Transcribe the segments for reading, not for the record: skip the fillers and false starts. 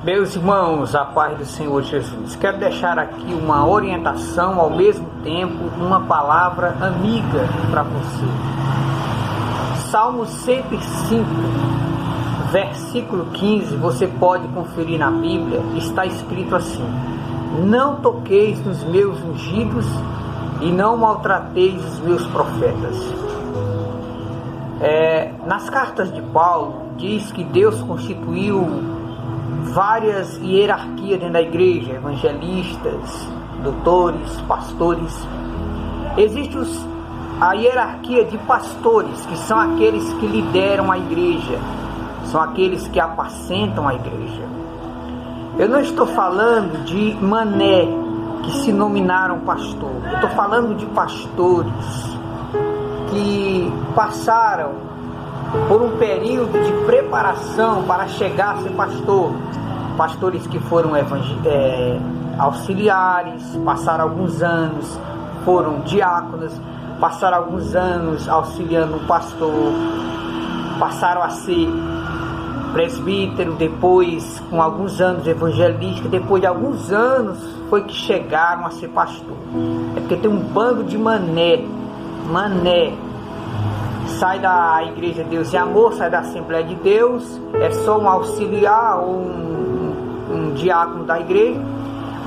Meus irmãos, a paz do Senhor Jesus, quero deixar aqui uma orientação, ao mesmo tempo uma palavra amiga para você. Salmo 105, versículo 15, você pode conferir na Bíblia, está escrito assim: não toqueis nos meus ungidos e não maltrateis os meus profetas. Nas cartas de Paulo, diz que Deus constituiu várias hierarquias dentro da igreja, evangelistas, doutores, pastores. Existe a hierarquia de pastores, que são aqueles que lideram a igreja, são aqueles que apacentam a igreja. Eu não estou falando de mané que se nominaram pastor, eu estou falando de pastores que passaram por um período de preparação para chegar a ser pastor. Pastores que foram auxiliares, passaram alguns anos, foram diáconos, passaram alguns anos auxiliando o pastor, passaram a ser presbítero, depois com alguns anos evangelista, depois de alguns anos foi que chegaram a ser pastor. É porque tem um bando de mané, sai da Igreja de Deus e Amor, sai da Assembleia de Deus, é só um auxiliar ou um diácono da igreja,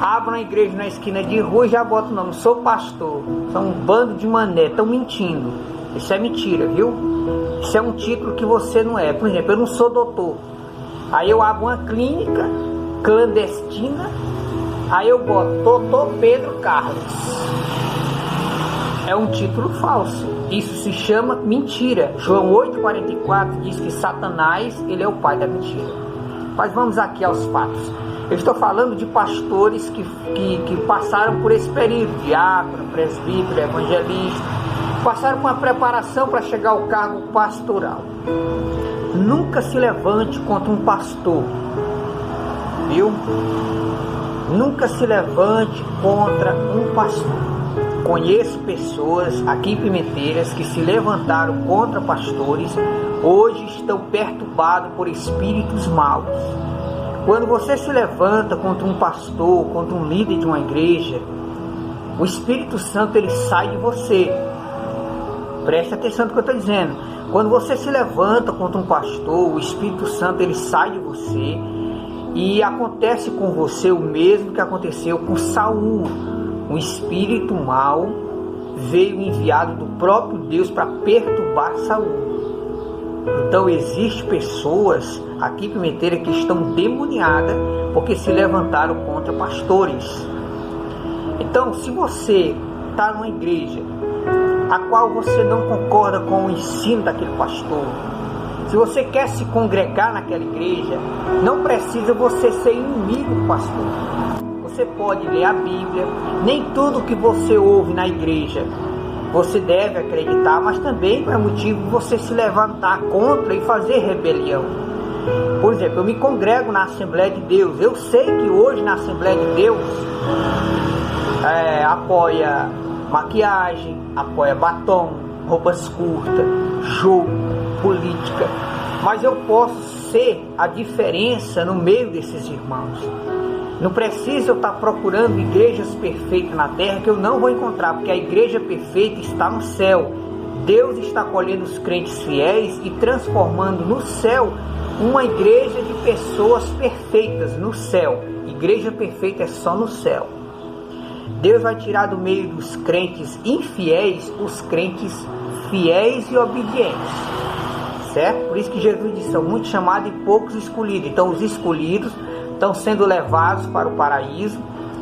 abre uma igreja na esquina de rua e já bota o nome, sou pastor. São um bando de mané, estão mentindo. Isso é mentira, viu? Isso é um título que você não é. Por exemplo, eu não sou doutor, aí eu abro uma clínica clandestina, aí eu boto Doutor Pedro Carlos. É um título falso. Isso se chama mentira. João 8,44 diz que Satanás, ele é o pai da mentira. Mas vamos aqui aos fatos. Eu estou falando de pastores que passaram por esse período, diácono, presbítero, evangelista, passaram por uma preparação para chegar ao cargo pastoral. Nunca se levante contra um pastor, viu? Nunca se levante contra um pastor. Conheço pessoas aqui em Pimenteiras que se levantaram contra pastores, hoje estão perturbados por espíritos maus. Quando você se levanta contra um pastor, contra um líder de uma igreja, o Espírito Santo ele sai de você. Preste atenção no que eu estou dizendo. Quando você se levanta contra um pastor, o Espírito Santo ele sai de você e acontece com você o mesmo que aconteceu com Saul. Um espírito mau veio enviado do próprio Deus para perturbar Saul. Então existem pessoas aqui em Pimenteira que estão demoniadas porque se levantaram contra pastores. Então, se você está numa igreja a qual você não concorda com o ensino daquele pastor, se você quer se congregar naquela igreja, não precisa você ser inimigo do pastor. Você pode ler a Bíblia, nem tudo que você ouve na igreja você deve acreditar, mas também não é motivo de você se levantar contra e fazer rebelião. Por exemplo, eu me congrego na Assembleia de Deus, eu sei que hoje na Assembleia de Deus apoia maquiagem, apoia batom, roupas curtas, jogo, política, mas eu posso ser a diferença no meio desses irmãos. Não precisa eu estar procurando igrejas perfeitas na terra, que eu não vou encontrar, porque a igreja perfeita está no céu. Deus está colhendo os crentes fiéis e transformando no céu uma igreja de pessoas perfeitas no céu. Igreja perfeita é só no céu. Deus vai tirar do meio dos crentes infiéis os crentes fiéis e obedientes, certo? Por isso que Jesus disse, são muitos chamados e poucos escolhidos. Então os escolhidos estão sendo levados para o paraíso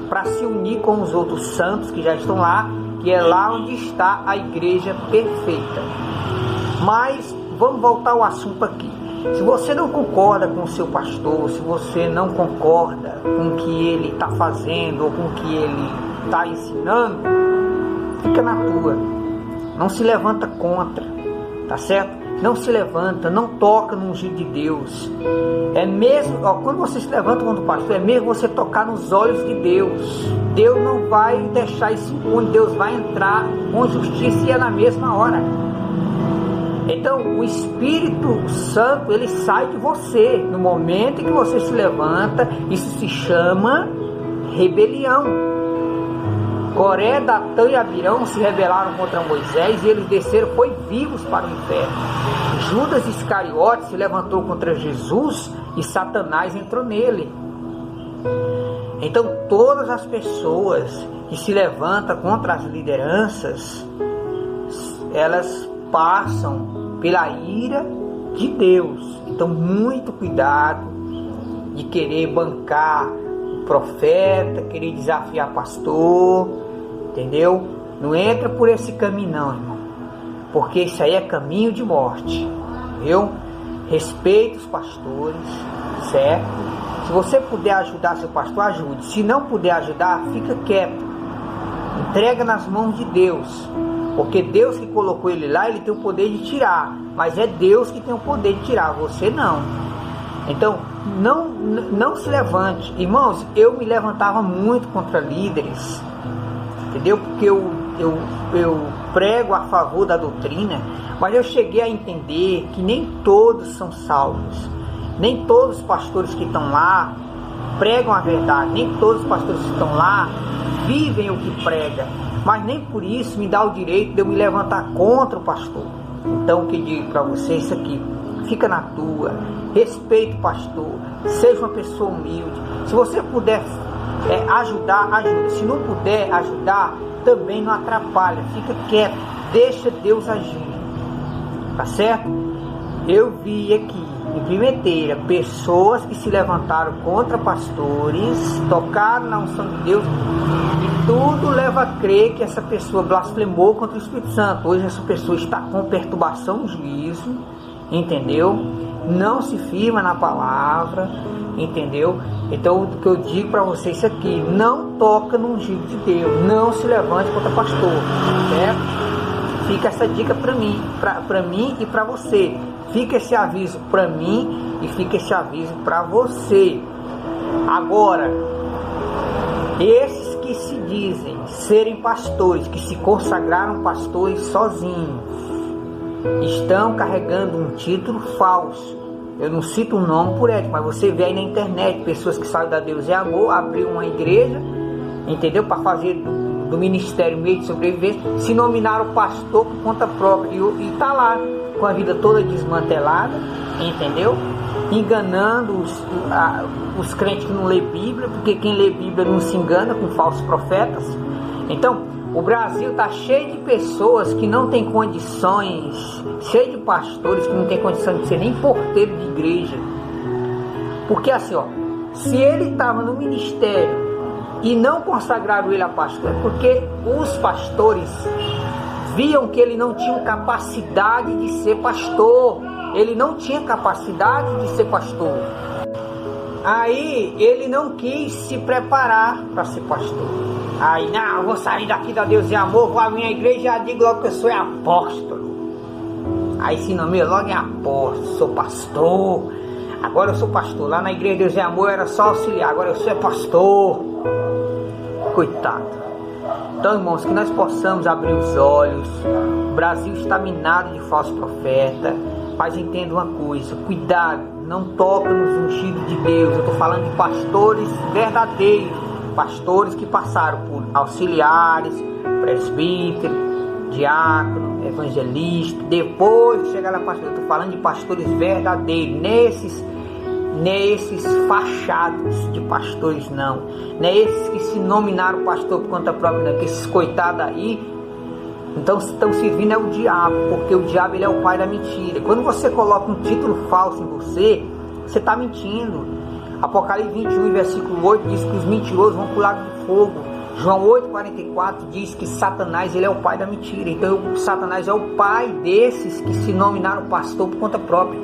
para se unir com os outros santos que já estão lá, que é lá onde está a igreja perfeita. Mas vamos voltar ao assunto aqui. Se você não concorda com o seu pastor, se você não concorda com o que ele está fazendo ou com o que ele está ensinando, fica na tua. Não se levanta contra, tá certo? Não se levanta, não toca no ungido de Deus. É mesmo, quando você se levanta contra o pastor, é mesmo você tocar nos olhos de Deus. Deus não vai deixar isso impune, Deus vai entrar com justiça e é na mesma hora. Então o Espírito Santo, ele sai de você no momento em que você se levanta. Isso se chama rebelião. Coré, Datã e Abirão se rebelaram contra Moisés e eles desceram, foi vivos para o inferno. Judas Iscariote se levantou contra Jesus e Satanás entrou nele. Então todas as pessoas que se levantam contra as lideranças, elas passam pela ira de Deus. Então muito cuidado de querer bancar o profeta, querer desafiar pastor, entendeu? Não entra por esse caminho não, irmão, porque isso aí é caminho de morte, viu? Respeite os pastores, certo? Se você puder ajudar seu pastor, ajude. Se não puder ajudar, fica quieto, entrega nas mãos de Deus, porque Deus que colocou ele lá, ele tem o poder de tirar, mas é Deus que tem o poder de tirar, você não. Então não se levante. Irmãos, eu me levantava muito contra líderes, entendeu? Porque eu prego a favor da doutrina, mas eu cheguei a entender que nem todos são salvos, nem todos os pastores que estão lá pregam a verdade, nem todos os pastores que estão lá vivem o que prega, mas nem por isso me dá o direito de eu me levantar contra o pastor. Então o que eu digo para você é isso aqui: fica na tua, respeite o pastor, seja uma pessoa humilde. Se você puder ajudar, ajude. Se não puder ajudar, também não atrapalha, fica quieto, deixa Deus agir, tá certo? Eu vi aqui em Pimenteira pessoas que se levantaram contra pastores, tocaram na unção de Deus, e tudo leva a crer que essa pessoa blasfemou contra o Espírito Santo. Hoje essa pessoa está com perturbação no juízo, entendeu? Não se firma na palavra, entendeu? Então o que eu digo para vocês aqui: não toca no ungido de Deus, não se levante contra pastor, certo? Fica essa dica para mim e para você. Fica esse aviso para mim e fica esse aviso para você. Agora, esses que se dizem serem pastores, que se consagraram pastores sozinhos, estão carregando um título falso. Eu não cito o nome por ética, mas você vê aí na internet pessoas que saem da Deus é Amor, abriu uma igreja, entendeu? Para fazer do ministério meio de sobrevivência, se nominaram pastor por conta própria e tá lá com a vida toda desmantelada, entendeu? Enganando os crentes que não lê Bíblia, porque quem lê Bíblia não se engana com falsos profetas. Então o Brasil está cheio de pessoas que não têm condições, cheio de pastores que não têm condição de ser nem porteiro de igreja. Porque assim, ó, se ele estava no ministério e não consagraram ele a pastor, é porque os pastores viam que ele não tinha capacidade de ser pastor. Ele não tinha capacidade de ser pastor. Aí ele não quis se preparar para ser pastor. Aí, não, eu vou sair daqui da Deus e Amor, vou à minha igreja e já digo logo que eu sou apóstolo. Aí se nomeia logo em apóstolo, sou pastor. Agora eu sou pastor. Lá na igreja Deus e Amor eu era só auxiliar, agora eu sou pastor. Coitado. Então, irmãos, que nós possamos abrir os olhos. O Brasil está minado de falso profeta. Mas entenda uma coisa: cuidado, não toca nos ungidos de Deus. Eu estou falando de pastores verdadeiros, pastores que passaram por auxiliares, presbítero, diácono, evangelista, depois de chegar na pastor. Eu estou falando de pastores verdadeiros, nesses fachados de pastores não é esses que se nominaram pastor por conta própria, não, que esses coitados aí, então estão servindo ao diabo, porque o diabo ele é o pai da mentira. Quando você coloca um título falso em você, você está mentindo. Apocalipse 21, versículo 8 diz que os mentirosos vão pular do fogo. João 8,44 diz que Satanás ele é o pai da mentira. Então Satanás é o pai desses que se nominaram pastor por conta própria.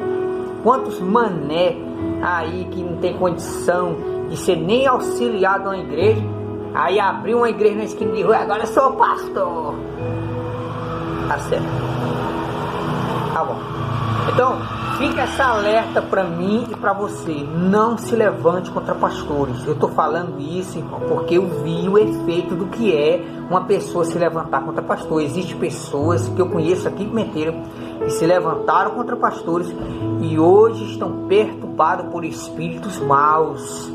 Quantos mané aí que não tem condição de ser nem auxiliado a uma igreja, aí abriu uma igreja na esquina de rua, agora eu sou pastor. Tá certo? Tá bom. Então fica essa alerta para mim e para você: não se levante contra pastores. Eu estou falando isso, irmão, porque eu vi o efeito do que é uma pessoa se levantar contra pastor. Existem pessoas que eu conheço aqui em Pimenteira e se levantaram contra pastores e hoje estão perturbados por espíritos maus.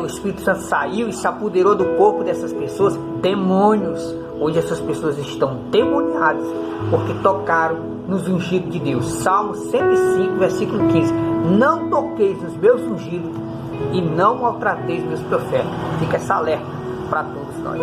O Espírito Santo saiu e se apoderou do corpo dessas pessoas, demônios. Hoje essas pessoas estão demoniadas porque tocaram nos ungidos de Deus. Salmo 105, versículo 15. Não toqueis nos meus ungidos e não maltrateis meus profetas. Fica essa alerta para todos nós.